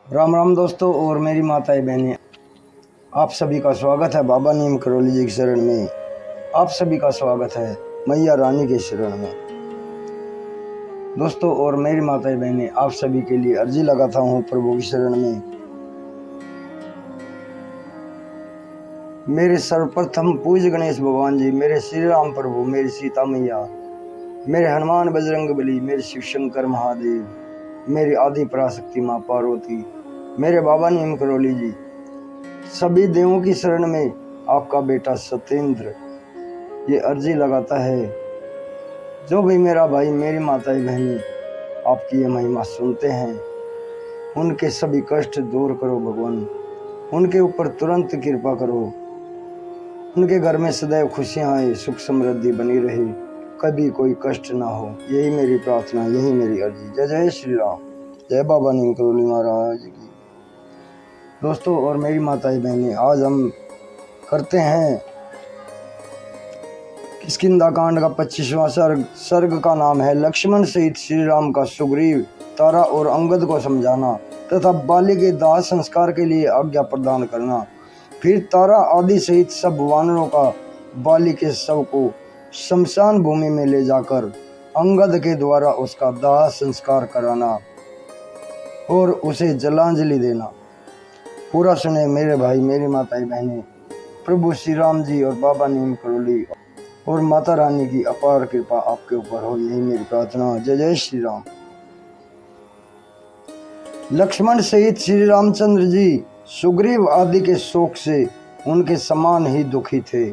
राम राम दोस्तों और मेरी माताएं बहनें, आप सभी का स्वागत है बाबा नीम करौली जी की शरण में। आप सभी का स्वागत है मैया रानी के शरण में। दोस्तों और मेरी माताएं बहनें, आप सभी के लिए अर्जी लगाता हूँ प्रभु की शरण में। मेरे सर्वप्रथम पूज्य गणेश भगवान जी, मेरे श्री राम प्रभु, मेरी सीता मैया, मेरे हनुमान बजरंग बली, मेरे शिव शंकर महादेव, मेरी आदि पराशक्ति माँ पार्वती, मेरे बाबा नीम करौली जी, सभी देवों की शरण में आपका बेटा सत्येंद्र ये अर्जी लगाता है। जो भी मेरा भाई मेरी माताएं बहनें आपकी ये महिमा सुनते हैं, उनके सभी कष्ट दूर करो भगवान, उनके ऊपर तुरंत कृपा करो, उनके घर में सदैव खुशियां आए, सुख समृद्धि बनी रहे, कभी कोई कष्ट ना हो। यही मेरी प्रार्थना, यही मेरी अर्जी। जय जय श्री राम, जय बाबा नीम करौली महाराज की। दोस्तों और मेरी माताएं बहनें, आज हम करते हैं किष्किंधा कांड का 25वां सर्ग का नाम है लक्ष्मण सहित श्री राम का सुग्रीव, तारा और अंगद को समझाना तथा बाली के दाह संस्कार के लिए आज्ञा प्रदान करना। फिर तारा आदि सहित सब वानरों का बाली के शव को शमशान भूमि में ले जाकर अंगद के द्वारा उसका दाह संस्कार कराना और उसे जलांजलि देना। पूरा सुने मेरे भाई मेरी माताएं बहनें, प्रभु श्री राम जी और बाबा नीम करौली और माता रानी की अपार कृपा आपके ऊपर हो, यही मेरी प्रार्थना। जय जय श्री राम। लक्ष्मण सहित श्री रामचंद्र जी सुग्रीव आदि के शोक से उनके समान ही दुखी थे।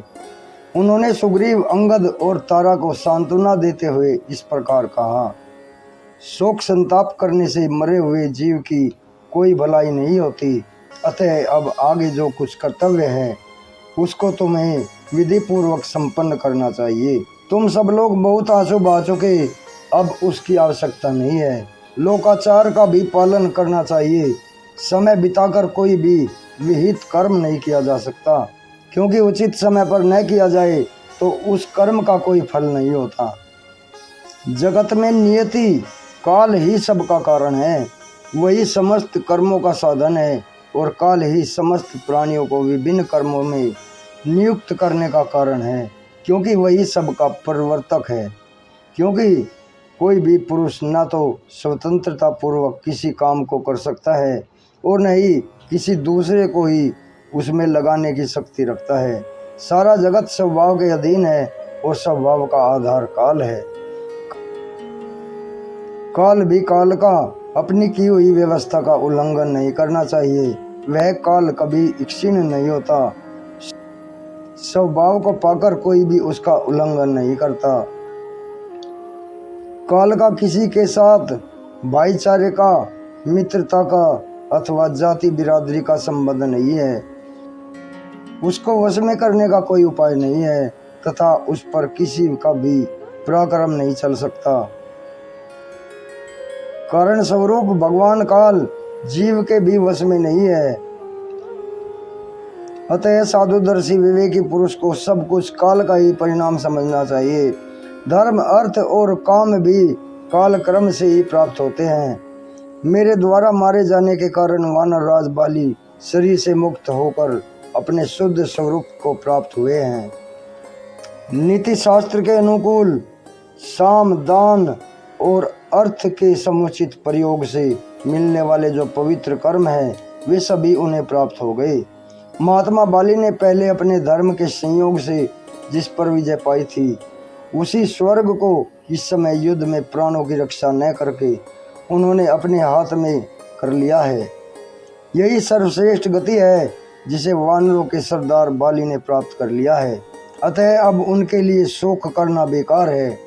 उन्होंने सुग्रीव, अंगद और तारा को सांत्वना देते हुए इस प्रकार कहा, शोक संताप करने से मरे हुए जीव की कोई भलाई नहीं होती, अतः अब आगे जो कुछ कर्तव्य है उसको तुम्हें विधि पूर्वक संपन्न करना चाहिए। तुम सब लोग बहुत आंसू बहा चुके, अब उसकी आवश्यकता नहीं है। लोकाचार का भी पालन करना चाहिए। समय बिताकर कोई भी विहित कर्म नहीं किया जा सकता, क्योंकि उचित समय पर न किया जाए तो उस कर्म का कोई फल नहीं होता। जगत में नियति काल ही सबका कारण है, वही समस्त कर्मों का साधन है और काल ही समस्त प्राणियों को विभिन्न कर्मों में नियुक्त करने का कारण है, क्योंकि वही सबका प्रवर्तक है। क्योंकि कोई भी पुरुष न तो स्वतंत्रता पूर्वक किसी काम को कर सकता है और न ही किसी दूसरे को ही उसमें लगाने की शक्ति रखता है। सारा जगत स्वभाव के अधीन है और स्वभाव का आधार काल है। काल भी काल का अपनी की हुई व्यवस्था का उल्लंघन नहीं करना चाहिए। वह काल कभी क्षीण नहीं होता। स्वभाव को पाकर कोई भी उसका उल्लंघन नहीं करता। काल का किसी के साथ भाईचारे का, मित्रता का अथवा जाति बिरादरी का संबंध नहीं है। उसको वश में करने का कोई उपाय नहीं है तथा उस पर किसी का भी पराक्रम नहीं चल सकता। कारण स्वरूप भगवान काल जीव के भी वश में नहीं है। अतः साधुदर्शी विवेकी पुरुष को सब कुछ काल का ही परिणाम समझना चाहिए। धर्म, अर्थ और काम भी काल क्रम से ही प्राप्त होते हैं। मेरे द्वारा मारे जाने के कारण वानर राज बाली शरीर से मुक्त होकर अपने शुद्ध स्वरूप को प्राप्त हुए हैं। नीति शास्त्र के अनुकूल साम, दान और अर्थ के समुचित प्रयोग से मिलने वाले जो पवित्र कर्म हैं, वे सभी उन्हें प्राप्त हो गए। महात्मा बाली ने पहले अपने धर्म के संयोग से जिस पर विजय पाई थी, उसी स्वर्ग को इस समय युद्ध में प्राणों की रक्षा न करके उन्होंने अपने हाथ में कर लिया है। यही सर्वश्रेष्ठ गति है जिसे वानरों के सरदार बाली ने प्राप्त कर लिया है। अतः अब उनके लिए शोक करना बेकार है।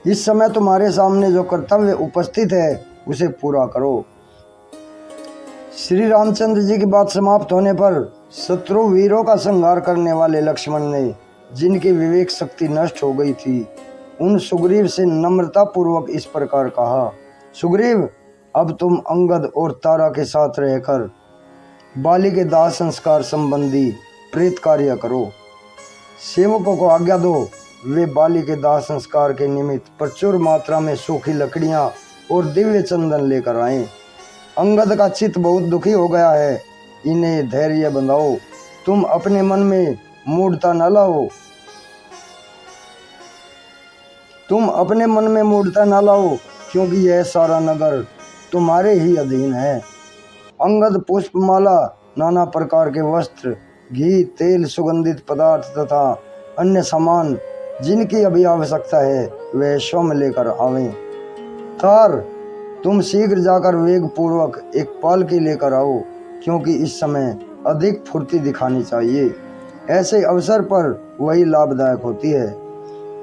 इस समय तुम्हारे सामने जो कर्तव्य उपस्थित है उसे पूरा करो। श्री रामचंद्र जी की बात समाप्त होने पर शत्रु वीरों का संहार करने वाले लक्ष्मण ने, जिनकी विवेक शक्ति नष्ट हो गई थी, उन सुग्रीव से नम्रता पूर्वक इस प्रकार कहा, सुग्रीव, अब तुम अंगद और तारा के साथ रहकर बाली के दाह संस्कार संबंधी प्रेत कार्य करो। सेवकों को आज्ञा दो, वे बाली के दाह संस्कार के निमित्त प्रचुर मात्रा में सूखी लकड़ियां और दिव्य चंदन लेकर आएं। अंगद का चित्त बहुत दुखी हो गया है, इन्हें धैर्य बंधाओ, तुम अपने मन में मूढ़ता न लाओ, तुम अपने मन में मूढ़ता न लाओ, क्योंकि यह सारा नगर तुम्हारे ही अधीन है। अंगद पुष्पमाला, नाना प्रकार के वस्त्र, घी, तेल, सुगंधित पदार्थ तथा अन्य सामान जिनकी अभी आवश्यकता है वह स्वयं लेकर आवें। तार, तुम शीघ्र जाकर वेग पूर्वक एक पालकी लेकर आओ, क्योंकि इस समय अधिक फुर्ती दिखानी चाहिए। ऐसे अवसर पर वही लाभदायक होती है।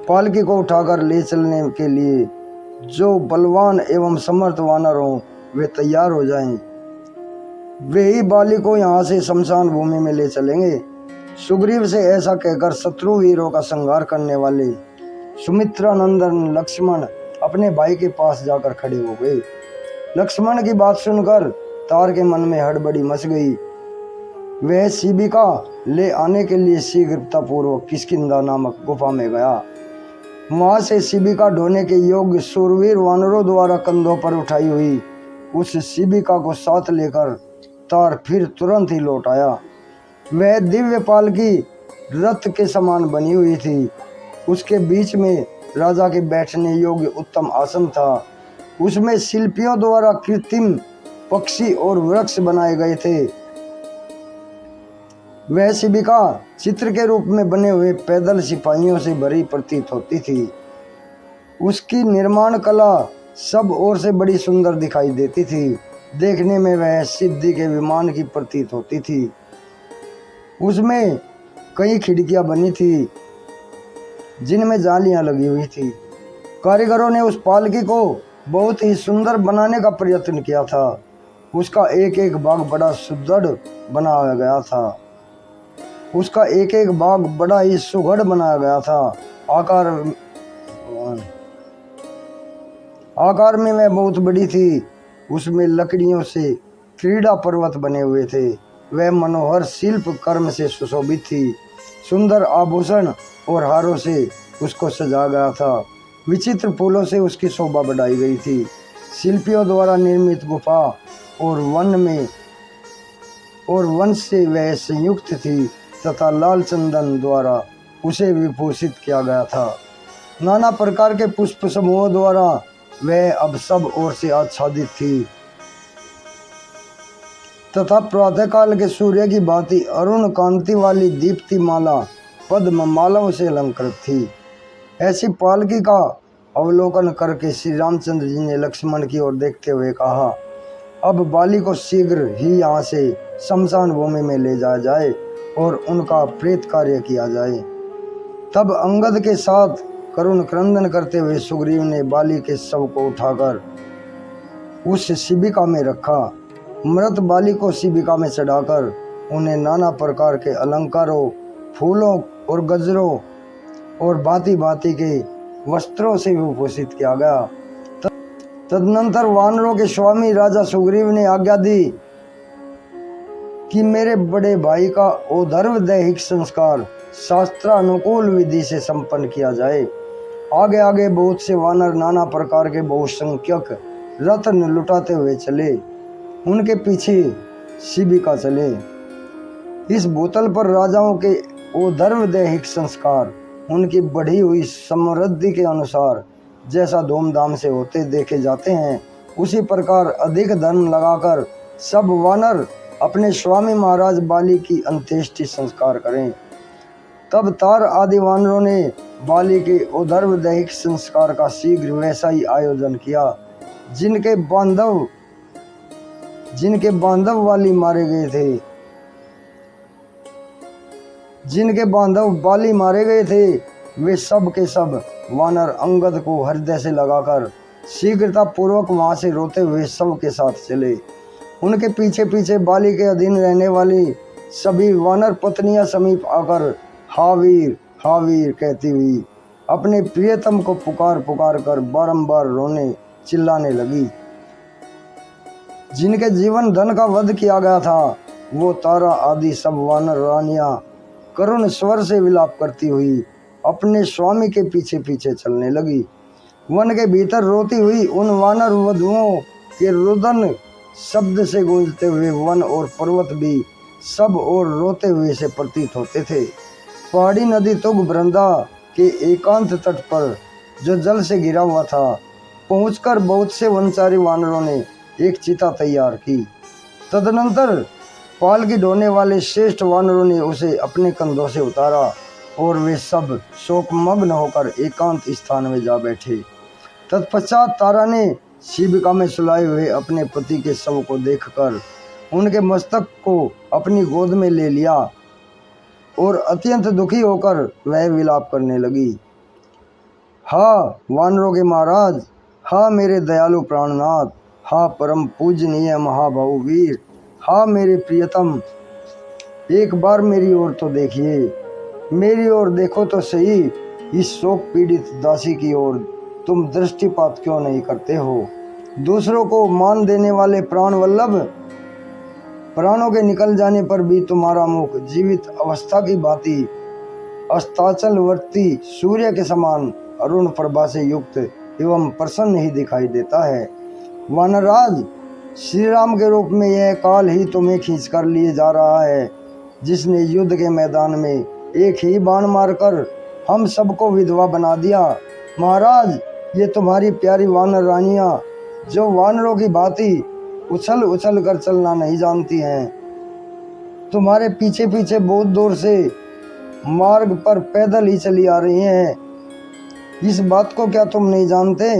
पालकी को उठाकर ले चलने के लिए जो बलवान एवं समर्थ वानर हों वे तैयार हो जाएं। वे ही बाली को यहाँ से शमशान भूमि में ले चलेंगे। सुग्रीव से ऐसा कहकर शत्रु वीरों का संहार करने वाले सुमित्रा नंदन लक्ष्मण अपने भाई के पास जाकर खड़े हो गए। लक्ष्मण की बात सुनकर तार के मन में हड़बड़ी मच गई। वह शिबिका ले आने के लिए शीघ्रतापूर्वक किष्किंधा नामक गुफा में गया। वहां से शिबिका ढोने के योग्य शूरवीर वानरों द्वारा कंधों पर उठाई हुई उस शिबिका को साथ लेकर तार फिर तुरंत ही लौट आया। वह दिव्य पालकी रथ के समान बनी हुई थी। उसके बीच में राजा के बैठने योग्य उत्तम आसन था। उसमें शिल्पियों द्वारा कृत्रिम पक्षी और वृक्ष बनाए गए थे। वह शिबिका चित्र के रूप में बने हुए पैदल सिपाहियों से भरी प्रतीत होती थी। उसकी निर्माण कला सब ओर से बड़ी सुंदर दिखाई देती थी। देखने में वह सिद्धि के विमान की प्रतीत होती थी। उसमें कई खिड़कियां बनी थी जिनमें जालियां लगी हुई थी। कारीगरों ने उस पालकी को बहुत ही सुंदर बनाने का प्रयत्न किया था। उसका एक एक भाग बड़ा सुदृढ़ बनाया गया था। उसका एक एक भाग बड़ा ही सुघड़ बनाया गया था। आकार में वह बहुत बड़ी थी। उसमें लकड़ियों से क्रीड़ा पर्वत बने हुए थे। वह मनोहर शिल्प कर्म से सुशोभित थी। सुंदर आभूषण और हारों से उसको सजाया गया था। विचित्र फूलों से उसकी शोभा बढ़ाई गई थी। शिल्पियों द्वारा निर्मित गुफा और वन से वह संयुक्त थी तथा लाल चंदन द्वारा उसे विभूषित किया गया था। नाना प्रकार के पुष्प समूहों द्वारा वह अब सब ओर से आच्छादित थी तथा प्रातःकाल के सूर्य की भांति अरुण कांति वाली दीप्ति माला पद्म मालाओं से अलंकृत थी। ऐसी पालकी का अवलोकन करके श्री रामचंद्र जी ने लक्ष्मण की ओर देखते हुए कहा, अब बाली को शीघ्र ही यहाँ से शमशान भूमि में ले जाया जाए और उनका प्रेत कार्य किया जाए। तब अंगद के साथ करुण क्रंदन करते हुए सुग्रीव ने बाली के शव को उठाकर उस शिबिका में रखा। मृत बाली को शिबिका में चढ़ाकर उन्हें नाना प्रकार के अलंकारों, फूलों और गजरों और भांति भांति के वस्त्रों से विभूषित किया गया। तदनंतर वानरों के स्वामी राजा सुग्रीव ने आज्ञा दी कि मेरे बड़े भाई का औधर्व दैहिक संस्कार शास्त्रानुकूल विधि से संपन्न किया जाए। आगे आगे बहुत से वानर नाना प्रकार के बहुसंख्यक रत्न लुटाते हुए चले। उनके पीछे शिबिका चले। इस बोतल पर राजाओं के औधर्व दैहिक संस्कार उनकी बढ़ी हुई समृद्धि के अनुसार जैसा धूमधाम से होते देखे जाते हैं, उसी प्रकार अधिक धर्म लगाकर सब वानर अपने स्वामी महाराज बाली की अंत्येष्टि संस्कार करें। तब तार आदि वानरों ने बाली के औधर्व दैहिक संस्कार का शीघ्र वैसा ही आयोजन किया जिनके बांधव बाली मारे गए थे। वे सब के सब वानर अंगद को हृदय से लगाकर शीघ्रता पूर्वक वहां से रोते हुए सब के साथ चले। उनके पीछे पीछे बाली के अधीन रहने वाली सभी वानर पत्नियां समीप आकर हावीर हावीर कहती हुई अपने प्रियतम को पुकार कर बारंबार रोने चिल्लाने लगी। जिनके जीवन धन का वध किया गया था वो तारा आदि सब वानर रानियां करुण स्वर से विलाप करती हुई अपने स्वामी के पीछे पीछे चलने लगी। वन के भीतर रोती हुई उन वानर वधुओं के रुदन शब्द से गूंजते हुए वन और पर्वत भी सब और रोते हुए से प्रतीत होते थे। पहाड़ी नदी तुंग बरंदा के एकांत तट पर जो जल से घिरा हुआ था, पहुंचकर बहुत से वनचारी वानरों ने एक चिता तैयार की। तदनंतर पालकी ढोने वाले श्रेष्ठ वानरों ने उसे अपने कंधों से उतारा और वे सब शोकमग्न होकर एकांत स्थान में जा बैठे। तत्पश्चात तारा ने शिविका में सुलाए हुए अपने पति के शव को देखकर उनके मस्तक को अपनी गोद में ले लिया और अत्यंत दुखी होकर वह विलाप करने लगी। हा वानरों के महाराज, हा मेरे दयालु प्राणनाथ, हा परम पूजनीय महाभाऊ वीर, हा मेरे प्रियतम, एक बार मेरी ओर तो देखिए, मेरी ओर देखो तो सही। इस शोक पीड़ित दासी की ओर तुम दृष्टिपात क्यों नहीं करते हो? दूसरों को मान देने वाले प्राण वल्लभ, प्राणों के निकल जाने पर भी तुम्हारा मुख जीवित अवस्था की भांति अस्ताचलवर्ती सूर्य के समान अरुण प्रभा से युक्त एवं प्रसन्न ही दिखाई देता है। वानरराज, श्री राम के रूप में यह काल ही तुम्हें खींच कर लिए जा रहा है, जिसने युद्ध के मैदान में एक ही बाण मारकर हम सबको विधवा बना दिया। महाराज, ये तुम्हारी प्यारी वानर रानियां, जो वानरों की भांति उछल उछल कर चलना नहीं जानती हैं, तुम्हारे पीछे पीछे बहुत दूर से मार्ग पर पैदल ही चली आ रही हैं। इस बात को क्या तुम नहीं जानते?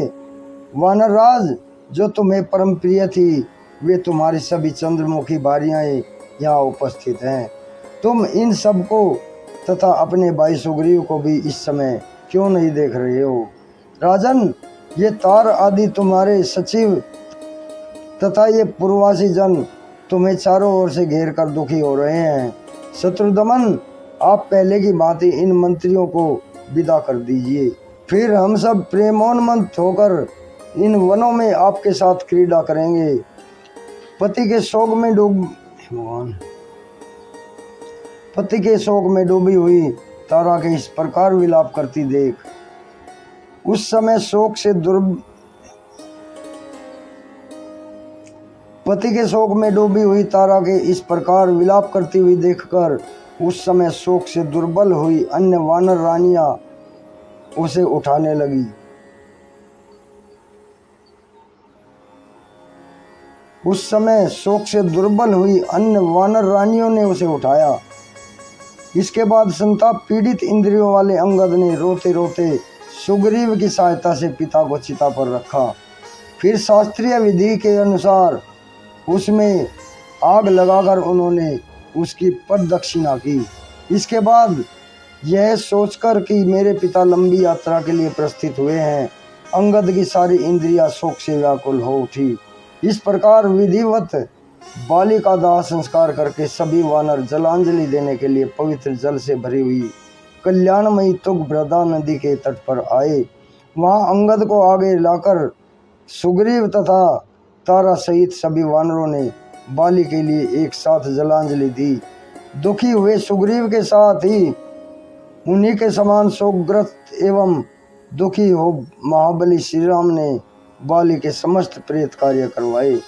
वानरराज, जो तुम्हें परम प्रिय थी, वे तुम्हारी सभी चंद्रमुखी भारियां यहाँ उपस्थित हैं। तुम इन सब को तथा अपने भाई सुग्रीव को भी इस समय क्यों नहीं देख रहे हो? राजन, ये तार आदि तुम्हारे सचिव तथा ये पूर्ववासी जन तुम्हें चारों ओर से घेर कर दुखी हो रहे हैं। शत्रुदमन, आप पहले की भांति इन मंत्रियों को विदा कर दीजिए, फिर हम सब प्रेमोन्मत्त होकर इन वनों में आपके साथ क्रीड़ा करेंगे। पति के शोक में डूबी हुई तारा के इस प्रकार विलाप करती देख उस समय शोक से पति के शोक में डूबी हुई तारा के इस प्रकार विलाप करती हुई देखकर उस समय शोक से दुर्बल हुई अन्य वानर रानियां उसे उठाने लगी। उस समय शोक से दुर्बल हुई अन्य वानर रानियों ने उसे उठाया। इसके बाद संताप पीड़ित इंद्रियों वाले अंगद ने रोते रोते सुग्रीव की सहायता से पिता को चिता पर रखा। फिर शास्त्रीय विधि के अनुसार उसमें आग लगाकर उन्होंने उसकी प्रदक्षिणा की। इसके बाद यह सोचकर कि मेरे पिता लंबी यात्रा के लिए प्रस्थित हुए हैं, अंगद की सारी इंद्रियां शोक से व्याकुल हो उठी। इस प्रकार विधिवत बाली का दाह संस्कार करके सभी वानर जलांजलि देने के लिए पवित्र जल से भरी हुई कल्याणमयी तुंगभद्रा नदी के तट पर आए। वहां अंगद को आगे लाकर सुग्रीव तथा तारा सहित सभी वानरों ने बाली के लिए एक साथ जलांजलि दी। दुखी हुए सुग्रीव के साथ ही उन्हीं के समान शोकग्रस्त एवं दुखी हो महाबली श्री राम ने बाली के समस्त प्रेत कार्य करवाए।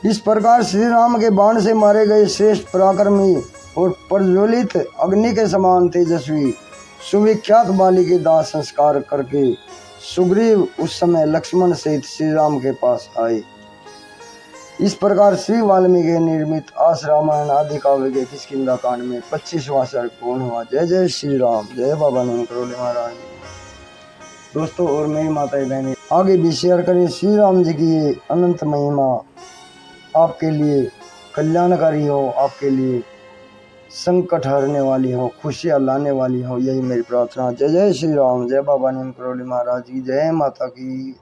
इस प्रकार श्री राम के बाण से मारे गए श्रेष्ठ पराक्रमी और प्रज्वलित अग्नि के समान तेजस्वी सुविख्यात बाली के दाह संस्कार करके सुग्रीव उस समय लक्ष्मण सहित श्री राम के पास आए। इस प्रकार श्री वाल्मीकि निर्मित आस रामायण आदि काव्य के किष्किंधा कांड में 25वां सर्ग पूर्ण हुआ। जय जय श्री राम, जय बाबा नंद करोली महाराज। दोस्तों और मेरी माताएं बहनें, आगे भी शेयर करें श्री राम जी की ये अनंत महिमा आपके लिए कल्याणकारी हो, आपके लिए संकट हरने वाली हो, खुशियाँ लाने वाली हो, यही मेरी प्रार्थना। जय जय श्री राम, जय बाबा नीम करोली महाराज की, जय माता की।